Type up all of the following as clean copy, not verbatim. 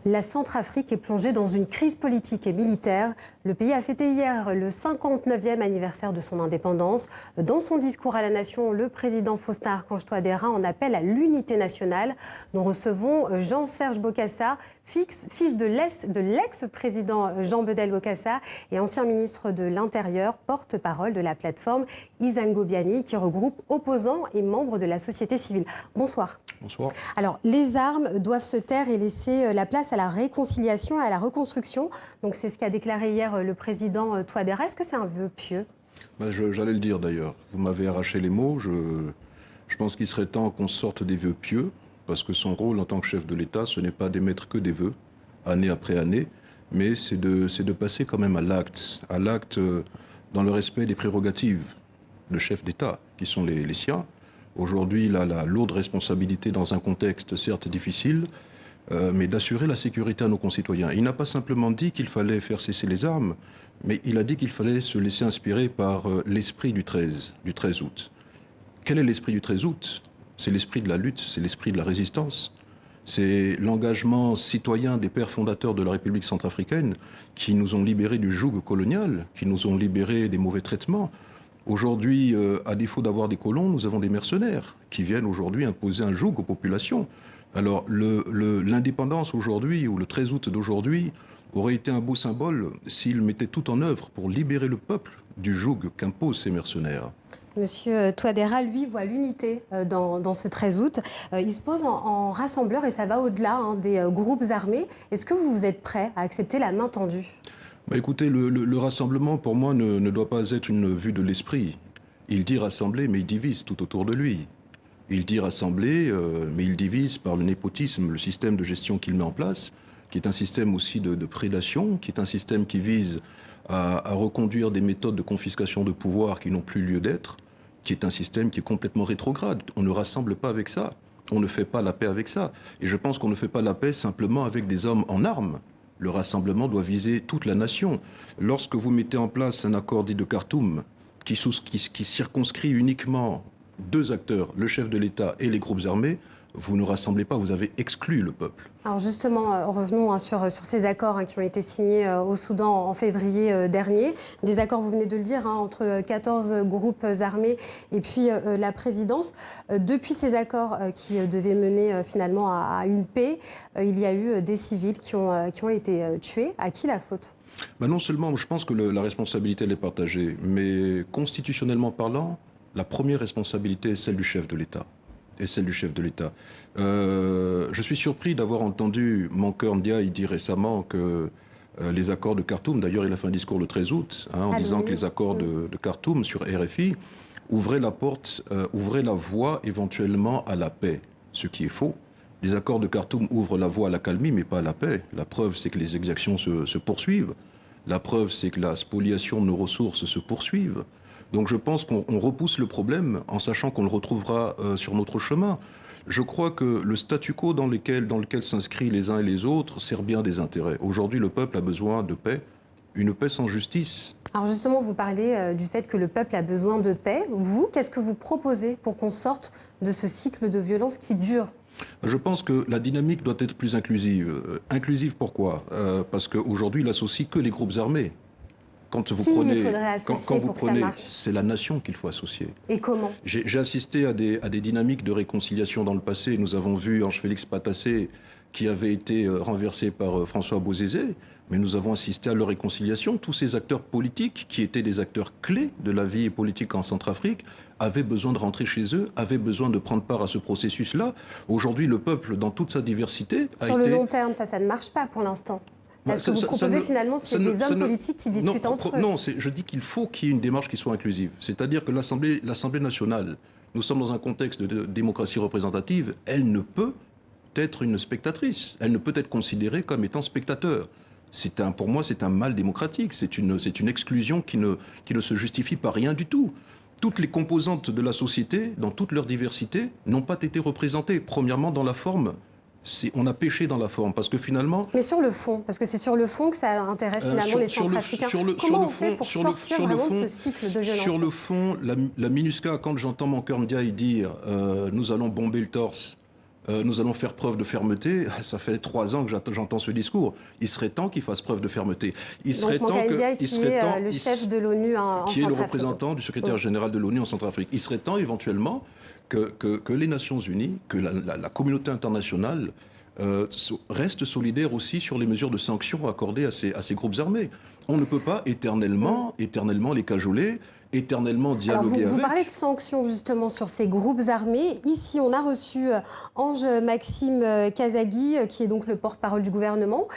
La Centrafrique est plongée dans une crise politique et militaire. Le pays a fêté hier le 59e anniversaire de son indépendance. Dans son discours à la nation, le président Faustin Archange Touadéra en appelle à l'unité nationale. Nous recevons Jean-Serge Bokassa, fils de l'ex-président Jean Bedel Bokassa et ancien ministre de l'Intérieur, porte-parole de la plateforme Izango Biani, qui regroupe opposants et membres de la société civile. Bonsoir. Bonsoir. Alors, les armes doivent se taire et laisser la place à la réconciliation et à la reconstruction. Donc, c'est ce qu'a déclaré hier le président Touadéra. Est-ce que c'est un vœu pieux? J'allais le dire d'ailleurs. Vous m'avez arraché les mots. Je pense qu'il serait temps qu'on sorte des vœux pieux, parce que son rôle en tant que chef de l'État, ce n'est pas d'émettre que des vœux, année après année, mais c'est de passer quand même à l'acte dans le respect des prérogatives de chef d'État, qui sont les siens. Aujourd'hui, il a la lourde responsabilité dans un contexte certes difficile, mais d'assurer la sécurité à nos concitoyens. Il n'a pas simplement dit qu'il fallait faire cesser les armes, mais il a dit qu'il fallait se laisser inspirer par l'esprit du 13 août. Quel est l'esprit du 13 août? C'est l'esprit de la lutte, c'est l'esprit de la résistance. C'est l'engagement citoyen des pères fondateurs de la République centrafricaine qui nous ont libérés du joug colonial, qui nous ont libérés des mauvais traitements. Aujourd'hui, à défaut d'avoir des colons, nous avons des mercenaires qui viennent aujourd'hui imposer un joug aux populations. Alors l'indépendance aujourd'hui, ou le 13 août d'aujourd'hui, aurait été un beau symbole s'il mettait tout en œuvre pour libérer le peuple du joug qu'imposent ces mercenaires. Monsieur Touadéra, lui, voit l'unité dans ce 13 août. Il se pose en rassembleur et ça va au-delà des groupes armés. Est-ce que vous êtes prêt à accepter la main tendue? Écoutez, le rassemblement, pour moi, ne doit pas être une vue de l'esprit. Il dit rassembler, mais il divise tout autour de lui. Il dit rassembler, mais il divise par le népotisme, le système de gestion qu'il met en place, qui est un système aussi de prédation, qui est un système qui vise à reconduire des méthodes de confiscation de pouvoir qui n'ont plus lieu d'être, qui est un système qui est complètement rétrograde. On ne rassemble pas avec ça. On ne fait pas la paix avec ça. Et je pense qu'on ne fait pas la paix simplement avec des hommes en armes. Le rassemblement doit viser toute la nation. Lorsque vous mettez en place un accord dit de Khartoum qui circonscrit uniquement deux acteurs, le chef de l'État et les groupes armés, vous ne rassemblez pas, vous avez exclu le peuple. Alors justement, revenons sur ces accords qui ont été signés au Soudan en février dernier. Des accords, vous venez de le dire, entre 14 groupes armés et puis la présidence. Depuis ces accords qui devaient mener finalement à une paix, il y a eu des civils qui ont été tués. À qui la faute? Non seulement, je pense que la responsabilité elle est partagée, mais constitutionnellement parlant, la première responsabilité est celle du chef de l'État. Et celle du chef de l'État. Je suis surpris d'avoir entendu Mankeur Ndiaye dire récemment que les accords de Khartoum, d'ailleurs il a fait un discours le 13 août, en disant que les accords de Khartoum sur RFI ouvraient la porte, ouvraient la voie éventuellement à la paix, ce qui est faux. Les accords de Khartoum ouvrent la voie à la calmie, mais pas à la paix. La preuve, c'est que les exactions se poursuivent. La preuve, c'est que la spoliation de nos ressources se poursuive. Donc je pense qu'on repousse le problème en sachant qu'on le retrouvera sur notre chemin. Je crois que le statu quo dans lequel s'inscrivent les uns et les autres sert bien des intérêts. Aujourd'hui, le peuple a besoin de paix, une paix sans justice. Alors justement, vous parlez du fait que le peuple a besoin de paix. Vous, qu'est-ce que vous proposez pour qu'on sorte de ce cycle de violence qui dure ? Je pense que la dynamique doit être plus inclusive. Inclusive pourquoi? Parce qu'aujourd'hui, il n'associe que les groupes armés. Quand vous prenez, c'est la nation qu'il faut associer. Et comment? J'ai assisté à des dynamiques de réconciliation dans le passé. Nous avons vu Ange-Félix Patassé qui avait été renversé par François Bozizé, mais nous avons assisté à leur réconciliation. Tous ces acteurs politiques, qui étaient des acteurs clés de la vie politique en Centrafrique, avaient besoin de rentrer chez eux, avaient besoin de prendre part à ce processus-là. Aujourd'hui, le peuple, dans toute sa diversité, Sur le long terme, ça ne marche pas pour l'instant. Ce que vous proposez finalement, c'est des hommes politiques qui discutent entre eux. Non, je dis qu'il faut qu'il y ait une démarche qui soit inclusive. C'est-à-dire que l'Assemblée nationale, nous sommes dans un contexte de démocratie représentative, elle ne peut être une spectatrice. Elle ne peut être considérée comme étant spectateur. Pour moi, c'est un mal démocratique. C'est une exclusion qui ne se justifie par rien du tout. Toutes les composantes de la société, dans toute leur diversité, n'ont pas été représentées. Premièrement, dans la forme. On a péché dans la forme, parce que finalement... Mais sur le fond, parce que c'est sur le fond que ça intéresse finalement les Centrafricains. Comment on fait pour sortir vraiment de ce cycle de violence? Sur le fond, la MINUSCA, quand j'entends Mankeur Ndiaye dire « nous allons bomber le torse », nous allons faire preuve de fermeté. Ça fait 3 ans que j'entends ce discours. Il serait temps qu'il fasse preuve de fermeté. Il serait Donc, temps Ndiaye, que, il qui serait est temps, le chef de l'ONU en qui est le Centrafrique. représentant du secrétaire général de l'ONU en Centrafrique. Il serait temps éventuellement que les Nations Unies, que la communauté internationale reste solidaire aussi sur les mesures de sanctions accordées à ces groupes armés. On ne peut pas éternellement les cajoler, éternellement dialoguer vous avec. parlez de sanctions justement sur ces groupes armés. Ici, on a reçu Ange Maxime Kazagui, qui est donc le porte-parole du gouvernement.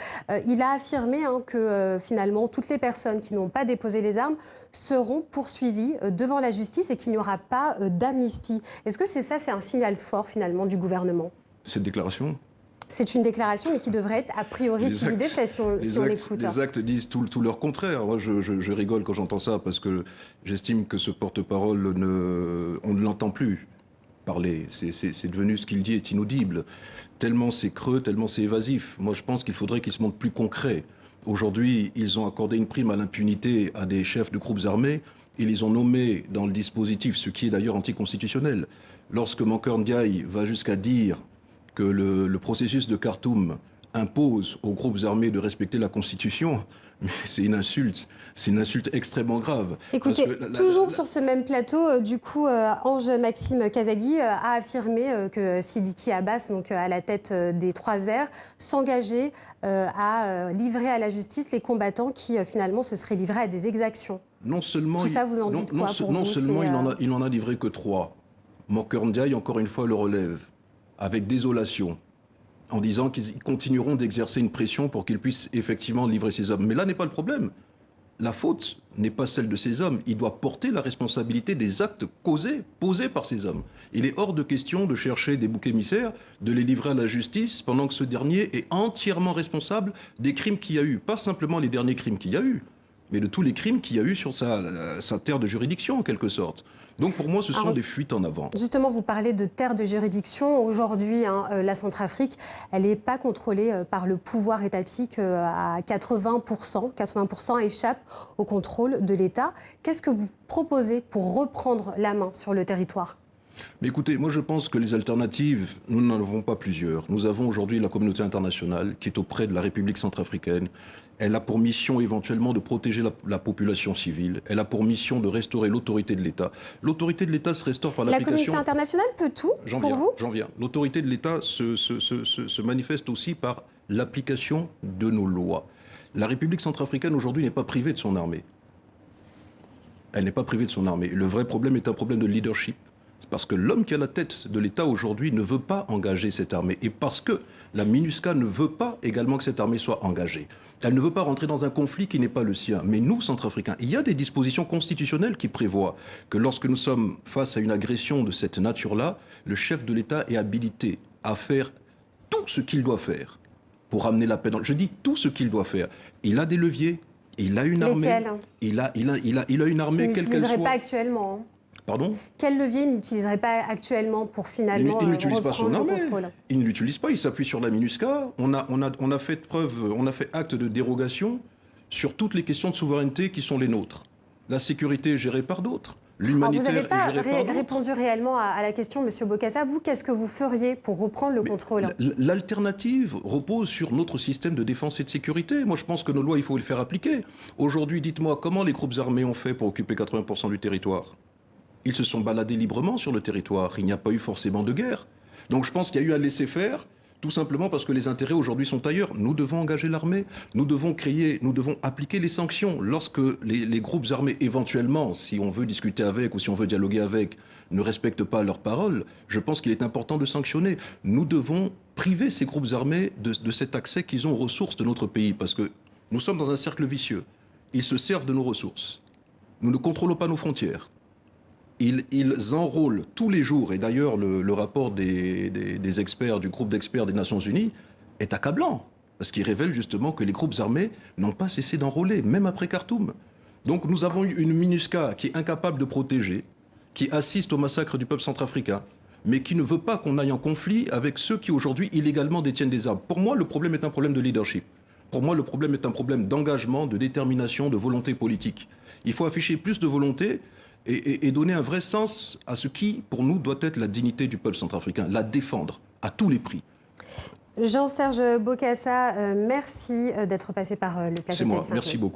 Il a affirmé que finalement, toutes les personnes qui n'ont pas déposé les armes seront poursuivies devant la justice et qu'il n'y aura pas d'amnistie. Est-ce que c'est un signal fort finalement du gouvernement? Cette déclaration? C'est une déclaration, mais qui devrait être a priori suivie des faits si on l'écoute. Les actes disent tout leur contraire. Moi, je rigole quand j'entends ça parce que j'estime que ce porte-parole, on ne l'entend plus parler. C'est devenu, ce qu'il dit est inaudible. Tellement c'est creux, tellement c'est évasif. Moi, je pense qu'il faudrait qu'il se montre plus concret. Aujourd'hui, ils ont accordé une prime à l'impunité à des chefs de groupes armés. Ils les ont nommés dans le dispositif, ce qui est d'ailleurs anticonstitutionnel. Lorsque Mankeur Ndiaye va jusqu'à dire que le processus de Khartoum impose aux groupes armés de respecter la Constitution, mais c'est une insulte extrêmement grave. Écoutez, toujours sur ce même plateau, du coup, Ange Maxime Kazagui a affirmé que Sidiki Abbas, donc à la tête des 3R, s'engageait à livrer à la justice les combattants qui finalement se seraient livrés à des exactions. Non seulement tout ça, vous en dites quoi pour non vous, seulement il n'en a livré que 3. Mankeur Ndiaye, encore une fois, le relève avec désolation, en disant qu'ils continueront d'exercer une pression pour qu'ils puissent effectivement livrer ces hommes. Mais là n'est pas le problème. La faute n'est pas celle de ces hommes. Il doit porter la responsabilité des actes posés par ces hommes. Il est hors de question de chercher des boucs émissaires, de les livrer à la justice, pendant que ce dernier est entièrement responsable des crimes qu'il y a eu. Pas simplement les derniers crimes qu'il y a eu, mais de tous les crimes qu'il y a eu sur sa terre de juridiction, en quelque sorte. Donc pour moi, ce sont des fuites en avant. Justement, vous parlez de terre de juridiction. Aujourd'hui, la Centrafrique, elle n'est pas contrôlée par le pouvoir étatique à 80%. 80% échappent au contrôle de l'État. Qu'est-ce que vous proposez pour reprendre la main sur le territoire ? Mais écoutez, moi je pense que les alternatives, nous n'en avons pas plusieurs. Nous avons aujourd'hui la communauté internationale qui est auprès de la République centrafricaine. Elle a pour mission éventuellement de protéger la population civile. Elle a pour mission de restaurer l'autorité de l'État. L'autorité de l'État se restaure par l'application... La communauté internationale peut tout pour vous ? J'en viens. L'autorité de l'État se manifeste aussi par l'application de nos lois. La République centrafricaine aujourd'hui n'est pas privée de son armée. Elle n'est pas privée de son armée. Le vrai problème est un problème de leadership. Parce que l'homme qui est à la tête de l'État aujourd'hui ne veut pas engager cette armée. Et parce que la MINUSCA ne veut pas également que cette armée soit engagée. Elle ne veut pas rentrer dans un conflit qui n'est pas le sien. Mais nous, Centrafricains, il y a des dispositions constitutionnelles qui prévoient que lorsque nous sommes face à une agression de cette nature-là, le chef de l'État est habilité à faire tout ce qu'il doit faire pour ramener la paix. Je dis tout ce qu'il doit faire. Il a des leviers, il a une armée. Il a une armée, quelle qu'elle soit. Pas actuellement. Pardon ? Quel levier il n'utiliserait pas actuellement pour finalement reprendre le contrôle ? Il ne l'utilise pas, il s'appuie sur la MINUSCA. On a fait acte de dérogation sur toutes les questions de souveraineté qui sont les nôtres. La sécurité est gérée par d'autres. L'humanitaire est géré par d'autres. Vous n'avez pas répondu réellement à la question, M. Bokassa. Vous, qu'est-ce que vous feriez pour reprendre le contrôle ? L'alternative repose sur notre système de défense et de sécurité. Moi, je pense que nos lois, il faut les faire appliquer. Aujourd'hui, dites-moi, comment les groupes armés ont fait pour occuper 80% du territoire ? Ils se sont baladés librement sur le territoire. Il n'y a pas eu forcément de guerre. Donc je pense qu'il y a eu un laisser-faire, tout simplement parce que les intérêts aujourd'hui sont ailleurs. Nous devons engager l'armée, nous devons appliquer les sanctions. Lorsque les groupes armés, éventuellement, si on veut discuter avec ou si on veut dialoguer avec, ne respectent pas leurs paroles, je pense qu'il est important de sanctionner. Nous devons priver ces groupes armés de cet accès qu'ils ont aux ressources de notre pays, parce que nous sommes dans un cercle vicieux. Ils se servent de nos ressources. Nous ne contrôlons pas nos frontières. Ils enrôlent tous les jours, et d'ailleurs le rapport des experts, du groupe d'experts des Nations Unies, est accablant, parce qu'il révèle justement que les groupes armés n'ont pas cessé d'enrôler, même après Khartoum. Donc nous avons une MINUSCA qui est incapable de protéger, qui assiste au massacre du peuple centrafricain, mais qui ne veut pas qu'on aille en conflit avec ceux qui aujourd'hui illégalement détiennent des armes. Pour moi, le problème est un problème de leadership. Pour moi, le problème est un problème d'engagement, de détermination, de volonté politique. Il faut afficher plus de volonté et donner un vrai sens à ce qui, pour nous, doit être la dignité du peuple centrafricain, la défendre à tous les prix. Jean-Serge Bokassa, merci d'être passé par le plateau. C'est moi, merci beaucoup.